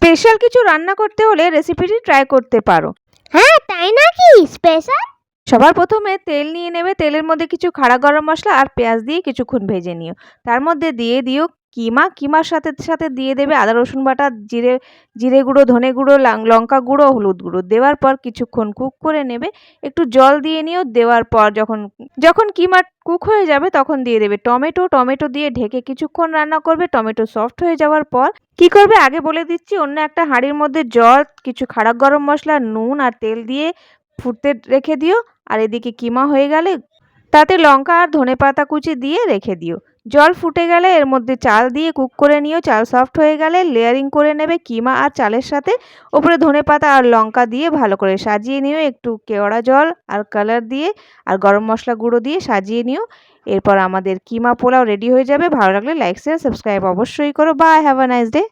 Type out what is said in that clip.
Special কিছু রান্না করতে হলে রেসিপিটি ট্রাই করতে পারো। হ্যাঁ, তাই নাকি? স্পেশাল? সবার প্রথমে তেল নিয়ে নেবে, তেলের মধ্যে কিছু খাড়া গরম মশলা আর পেঁয়াজ দিয়ে কিছুক্ষণ ভেজে নিও। তার মধ্যে দিয়ে দিও কিমার সাথে সাথে দিয়ে দেবে আদা রসুন বাটা, জিরে গুঁড়ো, ধনে গুঁড়ো, লঙ্কা গুঁড়ো, হলুদ গুঁড়ো। দেওয়ার পর কিছুক্ষণ কুক করে নেবে। একটু জল দিয়ে নিও। দেওয়ার পর যখন কিমা কুক হয়ে যাবে তখন দিয়ে দেবে টমেটো দিয়ে ঢেকে কিছুক্ষণ রান্না করবে। টমেটো সফট হয়ে যাওয়ার পর কি করবে আগে বলে দিচ্ছি, অন্য একটা হাঁড়ির মধ্যে জল, কিছু খাড়া গরম মশলা, নুন আর তেল দিয়ে ফুটতে রেখে দিও। আর এদিকে কিমা হয়ে গেলে তাতে লঙ্কা আর ধনেপাতা কুচি দিয়ে রেখে দিও। জল ফুটে গেলে এর মধ্যে চাল দিয়ে কুক করে নিও। চাল সফট হয়ে গেলে লেয়ারিং করে নেবে কিমা আর চালের সাথে। ওপরে ধনেপাতা আর লঙ্কা দিয়ে ভালো করে সাজিয়ে নিও। একটু কেওড়া জল আর কালার দিয়ে আর গরম মশলা গুঁড়ো দিয়ে সাজিয়ে নিও। এরপর আমাদের কিমা পোলাও রেডি হয়ে যাবে। ভালো লাগলে লাইক শেয়ার সাবস্ক্রাইব অবশ্যই করো। Bye, have a nice day.